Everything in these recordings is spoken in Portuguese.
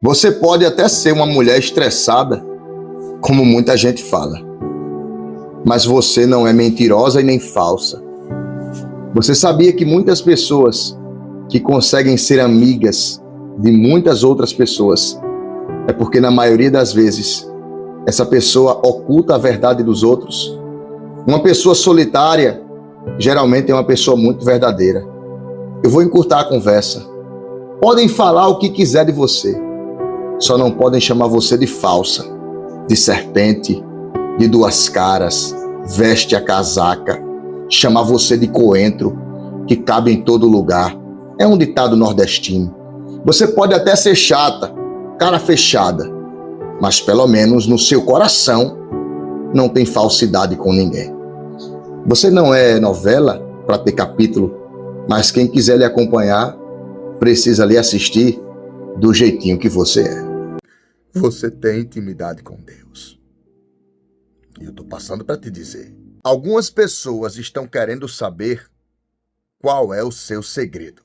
Você pode até ser uma mulher estressada, como muita gente fala, mas você não é mentirosa e nem falsa. Você sabia que muitas pessoas que conseguem ser amigas de muitas outras pessoas é porque na maioria das vezes essa pessoa oculta a verdade dos outros? Uma pessoa solitária geralmente é uma pessoa muito verdadeira. Eu vou encurtar a conversa. Podem falar o que quiser de você, só não podem chamar você de falsa, de serpente, de duas caras, veste a casaca, chamar você de coentro, que cabe em todo lugar. É um ditado nordestino. Você pode até ser chata, cara fechada, mas pelo menos no seu coração não tem falsidade com ninguém. Você não é novela para ter capítulo, mas quem quiser lhe acompanhar precisa lhe assistir do jeitinho que você é. Você tem intimidade com Deus. E eu estou passando para te dizer. Algumas pessoas estão querendo saber qual é o seu segredo.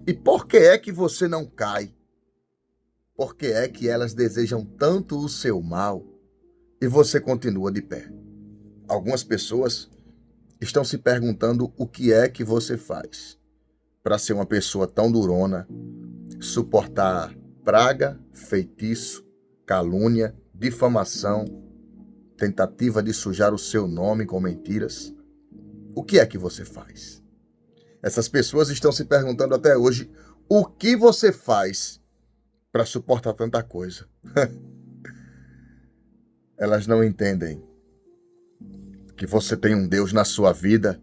E por que é que você não cai? Por que é que elas desejam tanto o seu mal e você continua de pé? Algumas pessoas estão se perguntando o que é que você faz para ser uma pessoa tão durona, suportar praga, feitiço, calúnia, difamação, tentativa de sujar o seu nome com mentiras. O que é que você faz? Essas pessoas estão se perguntando até hoje o que você faz para suportar tanta coisa. Elas não entendem que você tem um Deus na sua vida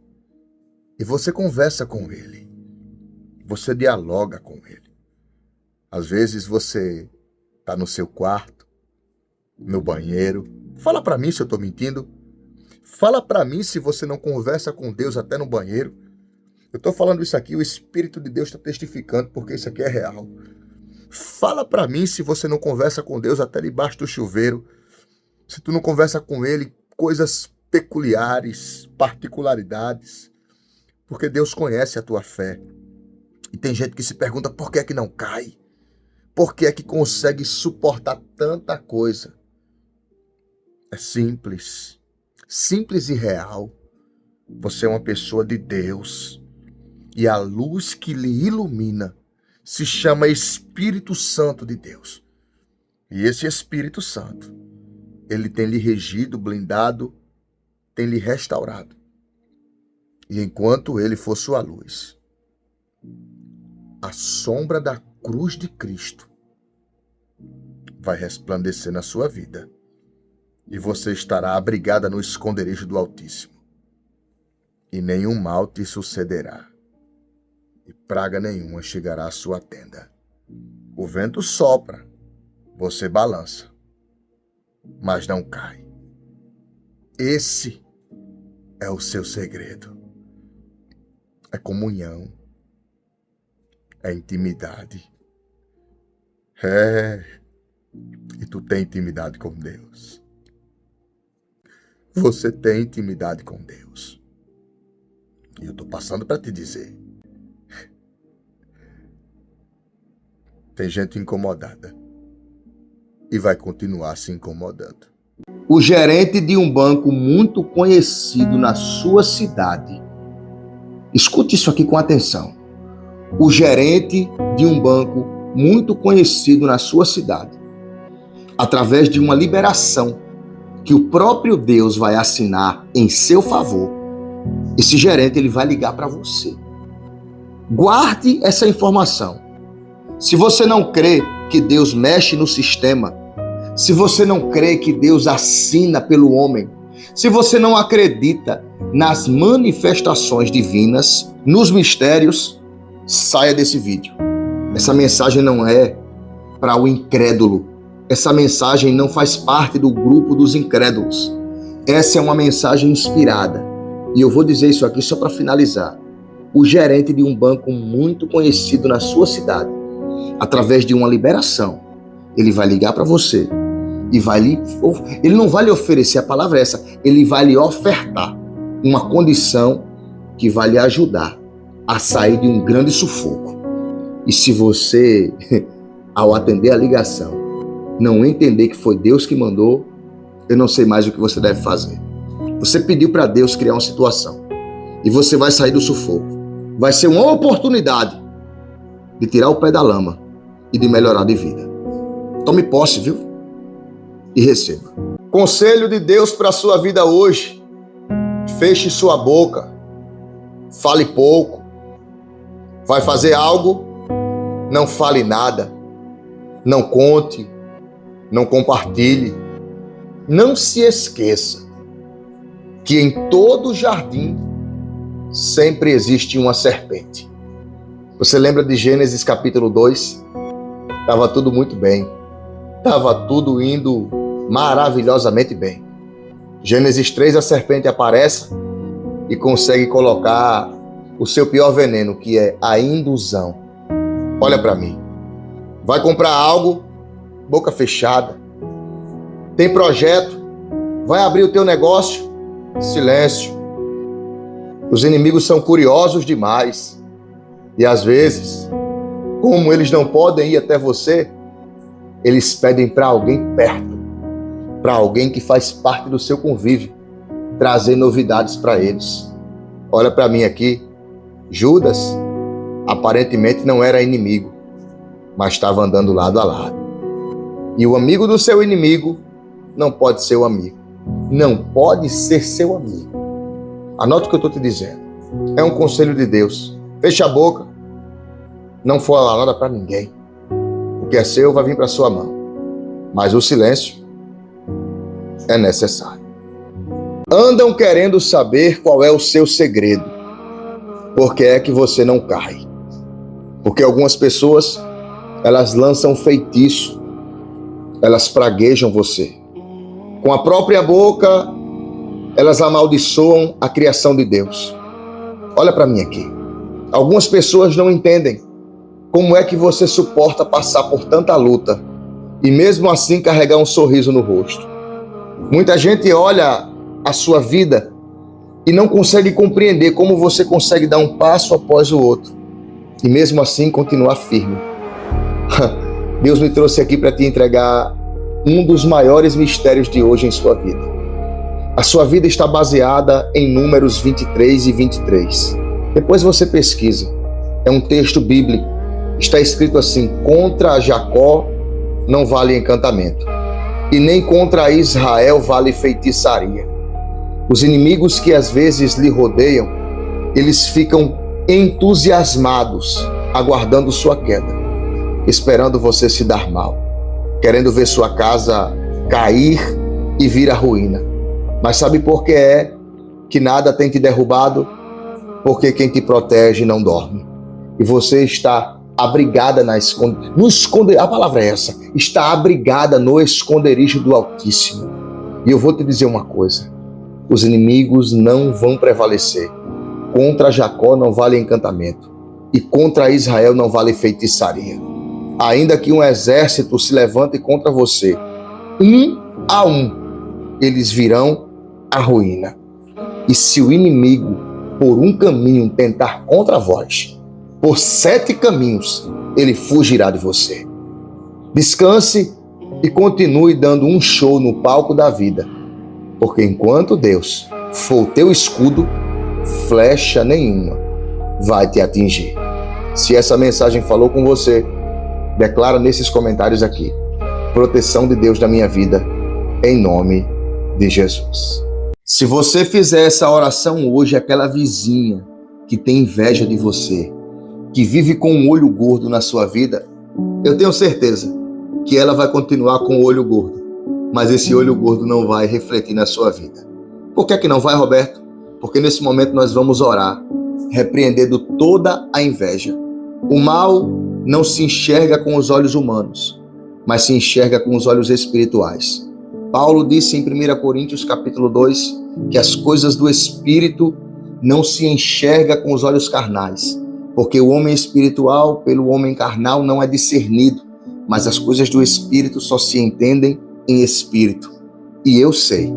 e você conversa com Ele. Você dialoga com Ele. Às vezes você está no seu quarto, no banheiro. Fala para mim se eu estou mentindo. Fala para mim se você não conversa com Deus até no banheiro. Eu estou falando isso aqui, o Espírito de Deus está testificando, porque isso aqui é real. Fala para mim se você não conversa com Deus até debaixo do chuveiro. Se tu não conversa com Ele, coisas peculiares, particularidades. Porque Deus conhece a tua fé. E tem gente que se pergunta por que é que não cai? Por que é que consegue suportar tanta coisa? É simples. Simples e real. Você é uma pessoa de Deus. E a luz que lhe ilumina se chama Espírito Santo de Deus. E esse Espírito Santo, ele tem lhe regido, blindado, tem lhe restaurado. E enquanto ele for sua luz, a sombra da cruz de Cristo vai resplandecer na sua vida. E você estará abrigada no esconderijo do Altíssimo. E nenhum mal te sucederá. E praga nenhuma chegará à sua tenda. O vento sopra, você balança, mas não cai. Esse é o seu segredo. É comunhão. É intimidade. E tu tem intimidade com Deus. Você tem intimidade com Deus. E eu estou passando para te dizer. Tem gente incomodada. E vai continuar se incomodando. O gerente de um banco muito conhecido na sua cidade. Escute isso aqui com atenção. O gerente de um banco muito conhecido na sua cidade, através de uma liberação que o próprio Deus vai assinar em seu favor, esse gerente ele vai ligar para você. Guarde essa informação. Se você não crê que Deus mexe no sistema, se você não crê que Deus assina pelo homem, se você não acredita nas manifestações divinas, nos mistérios, saia desse vídeo. Essa mensagem não é para o incrédulo. Essa mensagem não faz parte do grupo dos incrédulos. Essa é uma mensagem inspirada. E eu vou dizer isso aqui só para finalizar. O gerente de um banco muito conhecido na sua cidade, através de uma liberação, ele vai ligar para você e ele não vai lhe oferecer, a palavra é essa, ele vai lhe ofertar uma condição que vai lhe ajudar a sair de um grande sufoco. E se você ao atender a ligação, não entender que foi Deus que mandou, eu não sei mais o que você deve fazer. Você pediu para Deus criar uma situação e você vai sair do sufoco. Vai ser uma oportunidade de tirar o pé da lama e de melhorar de vida. Tome posse, viu? E receba. Conselho de Deus para a sua vida hoje: feche sua boca, fale pouco. Vai fazer algo? Não fale nada. Não conte, não compartilhe. Não se esqueça que em todo jardim sempre existe uma serpente. Você lembra de Gênesis capítulo 2? Estava tudo muito bem. Estava tudo indo maravilhosamente bem. Gênesis 3, a serpente aparece e consegue colocar o seu pior veneno, que é a indusão. Olha para mim. Vai comprar algo, boca fechada. Tem projeto, vai abrir o teu negócio, silêncio. Os inimigos são curiosos demais. E às vezes, como eles não podem ir até você, eles pedem para alguém perto, para alguém que faz parte do seu convívio, trazer novidades para eles. Olha para mim aqui. Judas aparentemente não era inimigo, mas estava andando lado a lado. E o amigo do seu inimigo não pode ser o amigo. Não pode ser seu amigo. Anota o que eu estou te dizendo. É um conselho de Deus. Feche a boca. Não fala nada para ninguém. O que é seu vai vir para sua mão. Mas o silêncio é necessário. Andam querendo saber qual é o seu segredo. Por que é que você não cai? Porque algumas pessoas, elas lançam feitiço. Elas praguejam você. Com a própria boca, elas amaldiçoam a criação de Deus. Olha para mim aqui. Algumas pessoas não entendem como é que você suporta passar por tanta luta e mesmo assim carregar um sorriso no rosto. Muita gente olha a sua vida e não consegue compreender como você consegue dar um passo após o outro e mesmo assim continuar firme. Deus me trouxe aqui para te entregar um dos maiores mistérios de hoje em sua vida. A sua vida está baseada em Números 23 e 23. Depois você pesquisa. É um texto bíblico. Está escrito assim: contra Jacó não vale encantamento, e nem contra Israel vale feitiçaria. Os inimigos que às vezes lhe rodeiam, eles ficam entusiasmados, aguardando sua queda, esperando você se dar mal, querendo ver sua casa cair e vir à ruína. Mas sabe por que é que nada tem te derrubado? Porque quem te protege não dorme. E você está abrigada a palavra é essa, está abrigada no esconderijo do Altíssimo. E eu vou te dizer uma coisa: os inimigos não vão prevalecer. Contra Jacó não vale encantamento, e contra Israel não vale feitiçaria. Ainda que um exército se levante contra você, um a um, eles virão à ruína. E se o inimigo, por um caminho, tentar contra vós, por 7 caminhos, ele fugirá de você. Descanse e continue dando um show no palco da vida, porque enquanto Deus for o teu escudo, flecha nenhuma vai te atingir. Se essa mensagem falou com você, declara nesses comentários aqui: proteção de Deus na minha vida, em nome de Jesus. Se você fizer essa oração hoje, aquela vizinha que tem inveja de você, que vive com um olho gordo na sua vida, eu tenho certeza que ela vai continuar com o olho gordo, mas esse olho gordo não vai refletir na sua vida. Por que não vai, Roberto? Porque nesse momento nós vamos orar, repreendendo toda a inveja. O mal não se enxerga com os olhos humanos, mas se enxerga com os olhos espirituais. Paulo disse em 1 Coríntios capítulo 2 que as coisas do Espírito não se enxerga com os olhos carnais, porque o homem espiritual pelo homem carnal não é discernido, mas as coisas do Espírito só se entendem em Espírito. E eu sei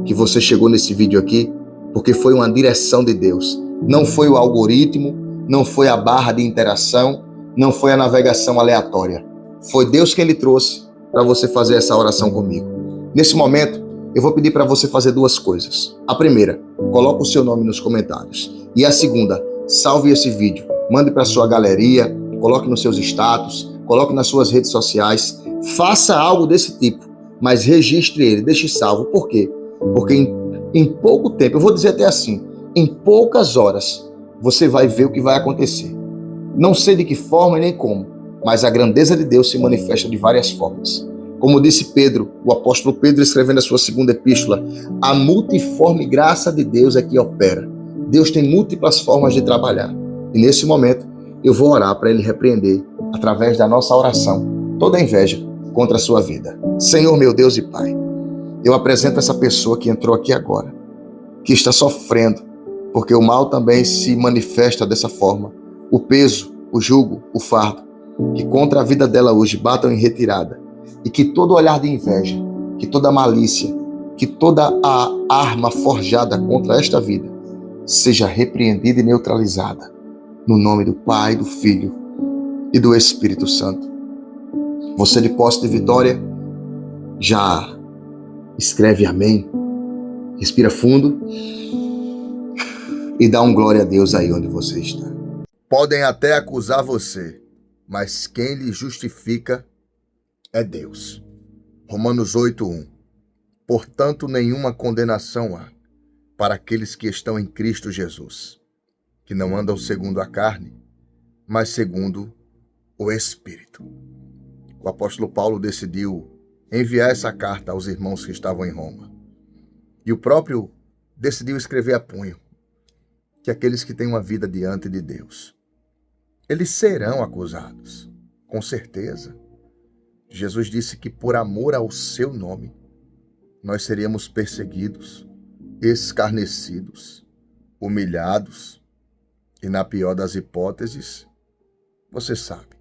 que você chegou nesse vídeo aqui porque foi uma direção de Deus. Não foi o algoritmo, não foi a barra de interação, não foi a navegação aleatória. Foi Deus quem lhe trouxe para você fazer essa oração comigo. Nesse momento, eu vou pedir para você fazer duas coisas. A primeira, coloque o seu nome nos comentários. E a segunda, salve esse vídeo, mande para sua galeria, coloque nos seus status, coloque nas suas redes sociais, faça algo desse tipo, mas registre ele, deixe salvo. Por quê? Porque em pouco tempo, eu vou dizer até assim, em poucas horas, você vai ver o que vai acontecer. Não sei de que forma e nem como, mas a grandeza de Deus se manifesta de várias formas. Como disse Pedro, o apóstolo Pedro, escrevendo a sua segunda epístola, a multiforme graça de Deus é que opera. Deus tem múltiplas formas de trabalhar. E nesse momento, eu vou orar para Ele repreender, através da nossa oração, toda a inveja contra a sua vida. Senhor, meu Deus e Pai, eu apresento essa pessoa que entrou aqui agora, que está sofrendo, porque o mal também se manifesta dessa forma. O peso, o jugo, o fardo, que contra a vida dela hoje batam em retirada. E que todo olhar de inveja, que toda malícia, que toda a arma forjada contra esta vida seja repreendida e neutralizada. No nome do Pai, do Filho e do Espírito Santo. Você de posse de vitória, já escreve amém, respira fundo e dá um glória a Deus aí onde você está. Podem até acusar você, mas quem lhe justifica é Deus. Romanos 8:1. Portanto, nenhuma condenação há para aqueles que estão em Cristo Jesus, que não andam segundo a carne, mas segundo o Espírito. O apóstolo Paulo decidiu enviar essa carta aos irmãos que estavam em Roma. E o próprio decidiu escrever a punho que aqueles que têm uma vida diante de Deus, eles serão acusados, com certeza. Jesus disse que por amor ao seu nome, nós seríamos perseguidos, escarnecidos, humilhados e, na pior das hipóteses, você sabe.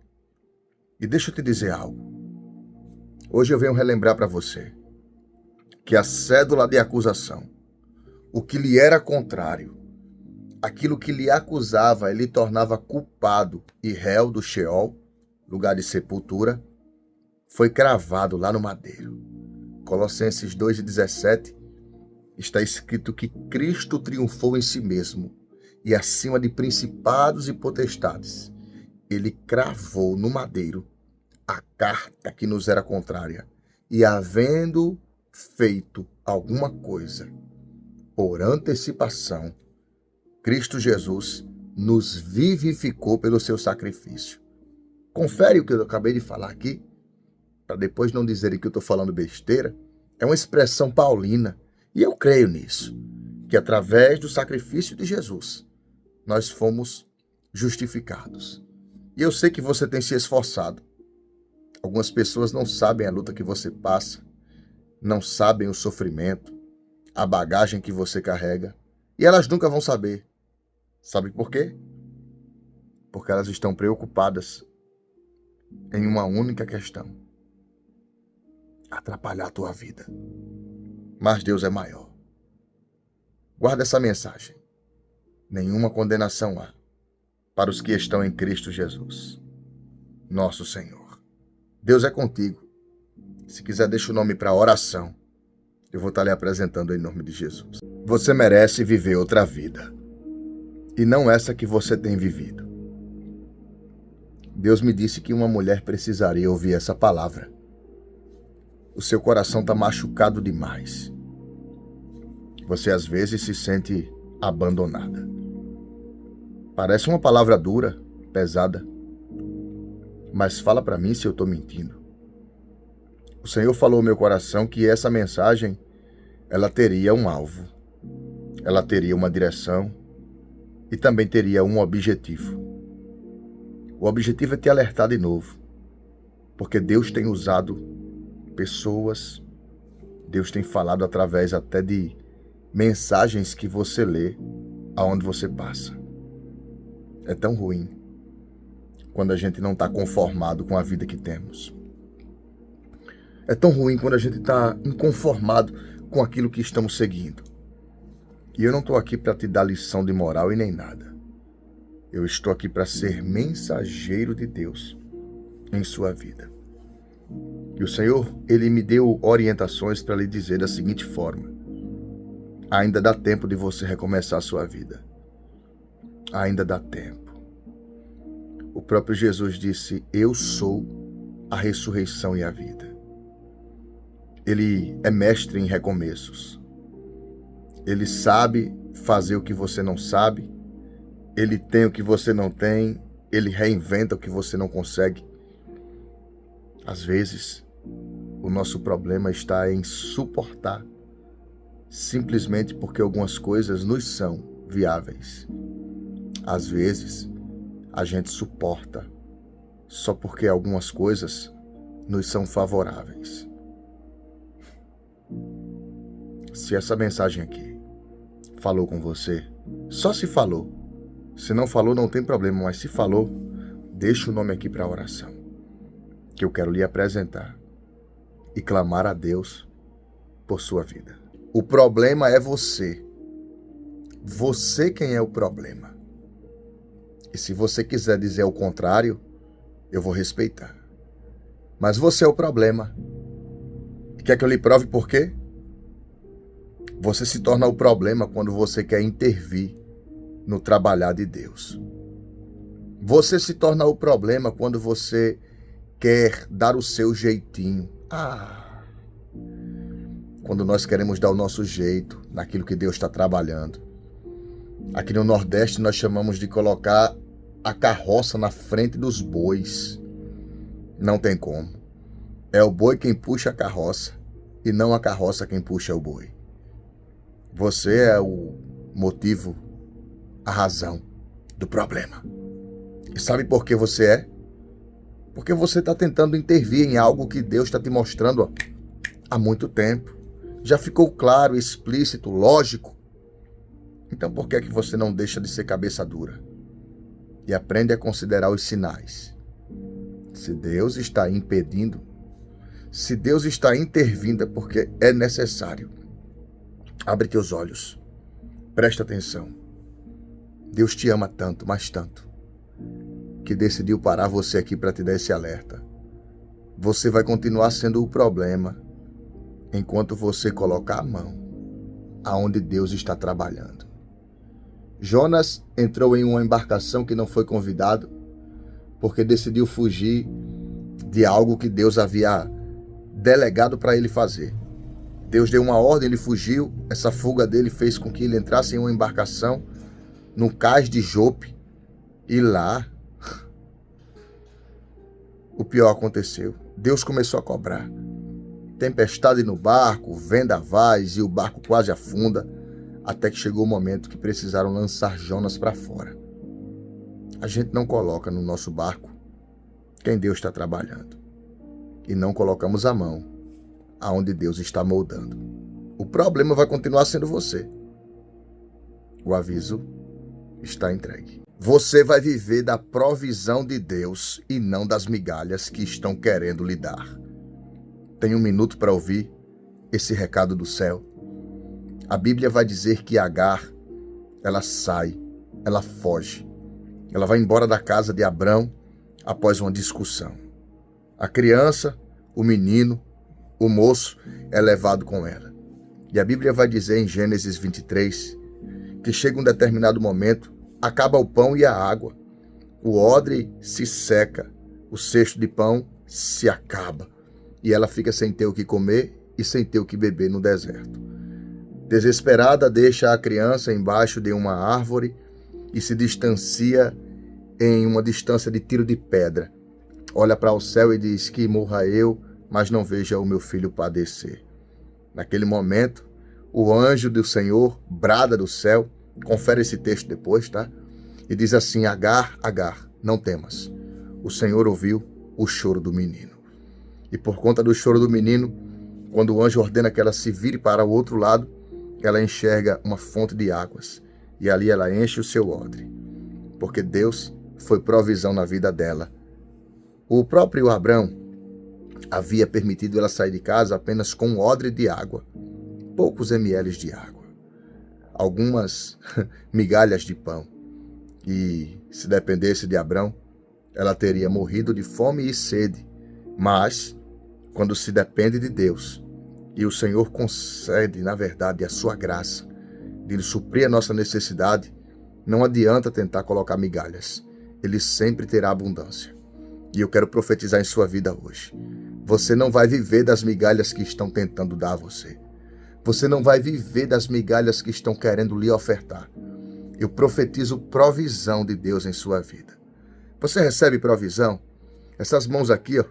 E deixa eu te dizer algo. Hoje eu venho relembrar para você que a cédula de acusação, o que lhe era contrário, aquilo que lhe acusava e lhe tornava culpado e réu do Sheol, lugar de sepultura, foi cravado lá no madeiro. Colossenses 2:17 está escrito que Cristo triunfou em si mesmo e acima de principados e potestades. Ele cravou no madeiro a carta que nos era contrária e, havendo feito alguma coisa por antecipação, Cristo Jesus nos vivificou pelo seu sacrifício. Confere o que eu acabei de falar aqui, para depois não dizerem que eu estou falando besteira. É uma expressão paulina, e eu creio nisso, que através do sacrifício de Jesus, nós fomos justificados. E eu sei que você tem se esforçado. Algumas pessoas não sabem a luta que você passa, não sabem o sofrimento, a bagagem que você carrega, e elas nunca vão saber. Sabe por quê? Porque elas estão preocupadas em uma única questão: atrapalhar a tua vida. Mas Deus é maior. Guarda essa mensagem. Nenhuma condenação há para os que estão em Cristo Jesus, nosso Senhor. Deus é contigo. Se quiser, deixa o nome para oração. Eu vou estar lhe apresentando em nome de Jesus. Você merece viver outra vida, e não essa que você tem vivido. Deus me disse que uma mulher precisaria ouvir essa palavra. O seu coração está machucado demais. Você às vezes se sente abandonada. Parece uma palavra dura, pesada. Mas fala para mim se eu estou mentindo. O Senhor falou ao meu coração que essa mensagem, ela teria um alvo. Ela teria uma direção e também teria um objetivo. O objetivo é te alertar de novo, porque Deus tem usado pessoas, Deus tem falado através até de mensagens que você lê aonde você passa. É tão ruim quando a gente não está conformado com a vida que temos. É tão ruim quando a gente está inconformado com aquilo que estamos seguindo. E eu não estou aqui para te dar lição de moral e nem nada. Eu estou aqui para ser mensageiro de Deus em sua vida. E o Senhor, Ele me deu orientações para lhe dizer da seguinte forma: ainda dá tempo de você recomeçar a sua vida. Ainda dá tempo. O próprio Jesus disse: eu sou a ressurreição e a vida. Ele é mestre em recomeços. Ele sabe fazer o que você não sabe. Ele tem o que você não tem. Ele reinventa o que você não consegue. Às vezes, o nosso problema está em suportar, simplesmente porque algumas coisas nos são viáveis. Às vezes, a gente suporta só porque algumas coisas nos são favoráveis. Se essa mensagem aqui falou com você, só se falou. Se não falou, não tem problema, mas se falou, deixa o nome aqui para a oração, que eu quero lhe apresentar e clamar a Deus por sua vida. O problema é você. Você quem é o problema. E se você quiser dizer o contrário, eu vou respeitar. Mas você é o problema. E quer que eu lhe prove por quê? Você se torna o problema quando você quer intervir no trabalhar de Deus. Você se torna o problema quando você quer dar o seu jeitinho. Quando nós queremos dar o nosso jeito naquilo que Deus está trabalhando. Aqui no Nordeste nós chamamos de colocar a carroça na frente dos bois. Não tem como. É o boi quem puxa a carroça e não a carroça quem puxa o boi. Você é o motivo, a razão do problema. E sabe por que você é? Porque você está tentando intervir em algo que Deus está te mostrando há muito tempo. Já ficou claro, explícito, lógico. Então por que é que você não deixa de ser cabeça dura? E aprende a considerar os sinais. Se Deus está impedindo, se Deus está intervindo, é porque é necessário. Abre teus olhos. Presta atenção. Deus te ama tanto, mas tanto, que decidiu parar você aqui para te dar esse alerta. Você vai continuar sendo o problema enquanto você colocar a mão aonde Deus está trabalhando. Jonas entrou em uma embarcação que não foi convidado porque decidiu fugir de algo que Deus havia delegado para ele fazer. Deus deu uma ordem, ele fugiu. Essa fuga dele fez com que ele entrasse em uma embarcação no cais de Jope. E lá, o pior aconteceu. Deus começou a cobrar. Tempestade no barco, vendavais e o barco quase afunda, até que chegou o momento que precisaram lançar Jonas para fora. A gente não coloca no nosso barco quem Deus está trabalhando. E não colocamos a mão aonde Deus está moldando. O problema vai continuar sendo você. O aviso está entregue. Você vai viver da provisão de Deus e não das migalhas que estão querendo lhe dar. Tem um minuto para ouvir esse recado do céu. A Bíblia vai dizer que Agar, ela sai, ela foge. Ela vai embora da casa de Abrão após uma discussão. A criança, o menino, o moço é levado com ela. E a Bíblia vai dizer em Gênesis 23 que chega um determinado momento, acaba o pão e a água. O odre se seca, o cesto de pão se acaba. E ela fica sem ter o que comer e sem ter o que beber no deserto. Desesperada, deixa a criança embaixo de uma árvore e se distancia em uma distância de tiro de pedra. Olha para o céu e diz: que morra eu, mas não veja o meu filho padecer. Naquele momento, o anjo do Senhor brada do céu, confere esse texto depois, tá? E diz assim: Agar, Agar, não temas. O Senhor ouviu o choro do menino. E por conta do choro do menino, quando o anjo ordena que ela se vire para o outro lado, ela enxerga uma fonte de águas. E ali ela enche o seu odre. Porque Deus foi provisão na vida dela. O próprio Abrão havia permitido ela sair de casa apenas com um odre de água, poucos ml de água, algumas migalhas de pão. E se dependesse de Abrão, ela teria morrido de fome e sede. Mas quando se depende de Deus e o Senhor concede, na verdade, a sua graça de lhe suprir a nossa necessidade, não adianta tentar colocar migalhas. Ele sempre terá abundância. E eu quero profetizar em sua vida hoje. Você não vai viver das migalhas que estão tentando dar a você. Você não vai viver das migalhas que estão querendo lhe ofertar. Eu profetizo provisão de Deus em sua vida. Você recebe provisão? Essas mãos aqui, ó,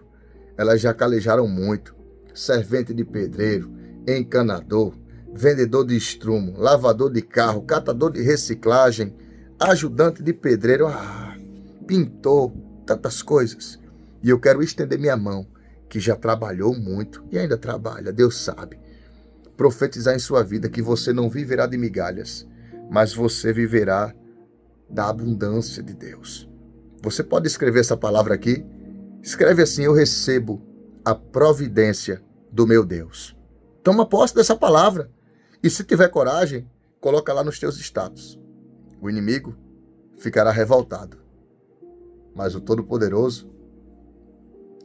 elas já calejaram muito. Servente de pedreiro, encanador, vendedor de estrumo, lavador de carro, catador de reciclagem, ajudante de pedreiro, pintor, tantas coisas. E eu quero estender minha mão, que já trabalhou muito e ainda trabalha, Deus sabe. Profetizar em sua vida que você não viverá de migalhas, mas você viverá da abundância de Deus. Você pode escrever essa palavra aqui? Escreve assim: eu recebo a providência do meu Deus. Toma posse dessa palavra. E se tiver coragem, coloca lá nos teus status. O inimigo ficará revoltado, mas o Todo-Poderoso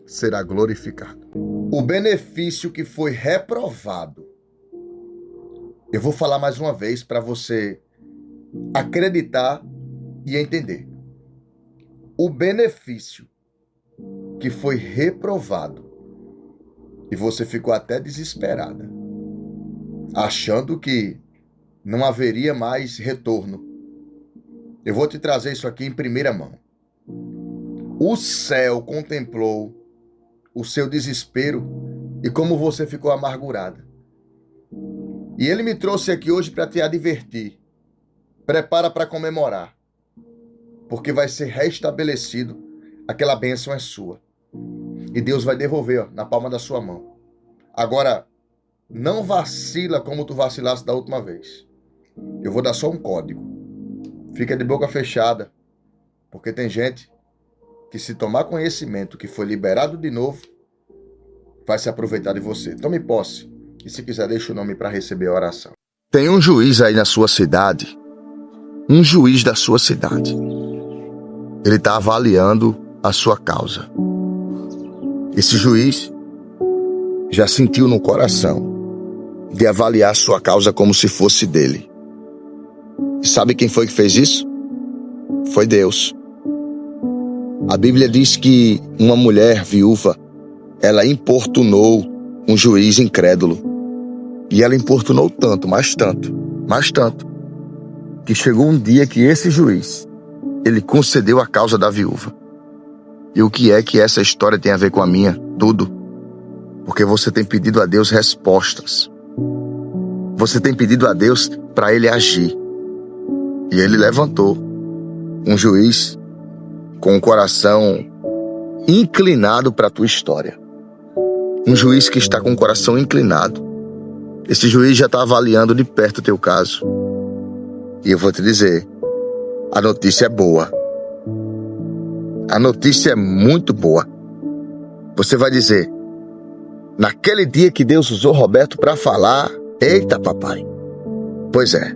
será glorificado. O benefício que foi reprovado. Eu vou falar mais uma vez para você acreditar e entender. O benefício que foi reprovado e você ficou até desesperada, achando que não haveria mais retorno. Eu vou te trazer isso aqui em primeira mão. O céu contemplou o seu desespero e como você ficou amargurada. E ele me trouxe aqui hoje para te advertir. Prepara para comemorar, porque vai ser restabelecido. Aquela bênção é sua. E Deus vai devolver, ó, na palma da sua mão. Agora, não vacila como tu vacilaste da última vez. Eu vou dar só um código. Fica de boca fechada, porque tem gente que, se tomar conhecimento que foi liberado de novo, vai se aproveitar de você. Tome posse. E se quiser, deixa o nome para receber a oração. Tem um juiz aí na sua cidade. Um juiz da sua cidade. Ele está avaliando a sua causa. Esse juiz já sentiu no coração de avaliar a sua causa como se fosse dele. E sabe quem foi que fez isso? Foi Deus. A Bíblia diz que uma mulher viúva, ela importunou um juiz incrédulo. E ela importunou tanto, mais tanto, que chegou um dia que esse juiz, ele concedeu a causa da viúva. E o que é que essa história tem a ver com a minha? Tudo. Porque você tem pedido a Deus respostas. Você tem pedido a Deus para ele agir. E ele levantou um juiz com o coração inclinado para a tua história. Um juiz que está com o coração inclinado. Esse juiz já está avaliando de perto o teu caso. E eu vou te dizer, a notícia é boa. A notícia é muito boa. Você vai dizer, naquele dia que Deus usou Roberto para falar, eita papai. Pois é.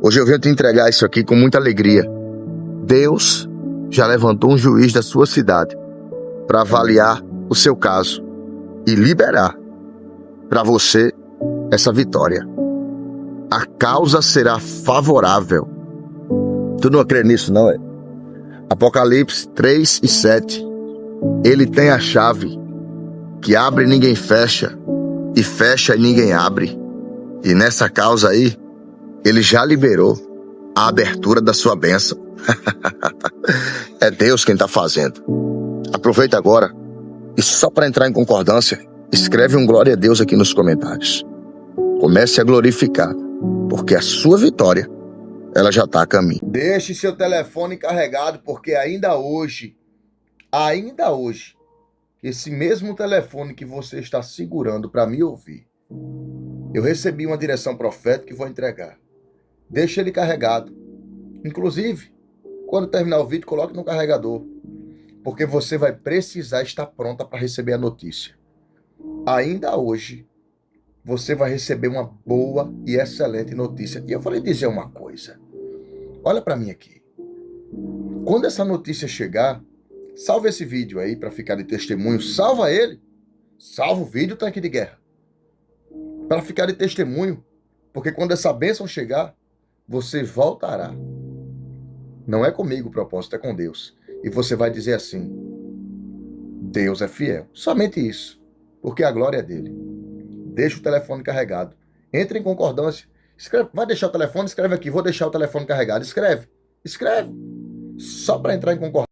Hoje eu venho te entregar isso aqui com muita alegria. Deus já levantou um juiz da sua cidade para avaliar o seu caso e liberar para você essa vitória. A causa será favorável. Tu não crê nisso, não é? Apocalipse 3 e 7. Ele tem a chave que abre e ninguém fecha, e fecha e ninguém abre. E nessa causa aí, ele já liberou a abertura da sua bênção. É Deus quem está fazendo. Aproveita agora e, só para entrar em concordância, escreve um glória a Deus aqui nos comentários. Comece a glorificar, porque a sua vitória, ela já está a caminho. Deixe seu telefone carregado, porque ainda hoje, esse mesmo telefone que você está segurando para me ouvir, eu recebi uma direção profética e vou entregar. Deixe ele carregado. Inclusive, quando terminar o vídeo, coloque no carregador, porque você vai precisar estar pronta para receber a notícia. Ainda hoje, você vai receber uma boa e excelente notícia. E eu vou lhe dizer uma coisa. Olha para mim aqui. Quando essa notícia chegar, salva esse vídeo aí para ficar de testemunho. Salva ele. Salva o vídeo, tanque de guerra. Para ficar de testemunho. Porque quando essa bênção chegar, você voltará. Não é comigo o propósito, é com Deus. E você vai dizer assim: Deus é fiel. Somente isso. Porque a glória é dele. Deixa o telefone carregado. Entre em concordância. Escreve, vai deixar o telefone? Escreve aqui. Vou deixar o telefone carregado. Escreve. Escreve. Só para entrar em concordância.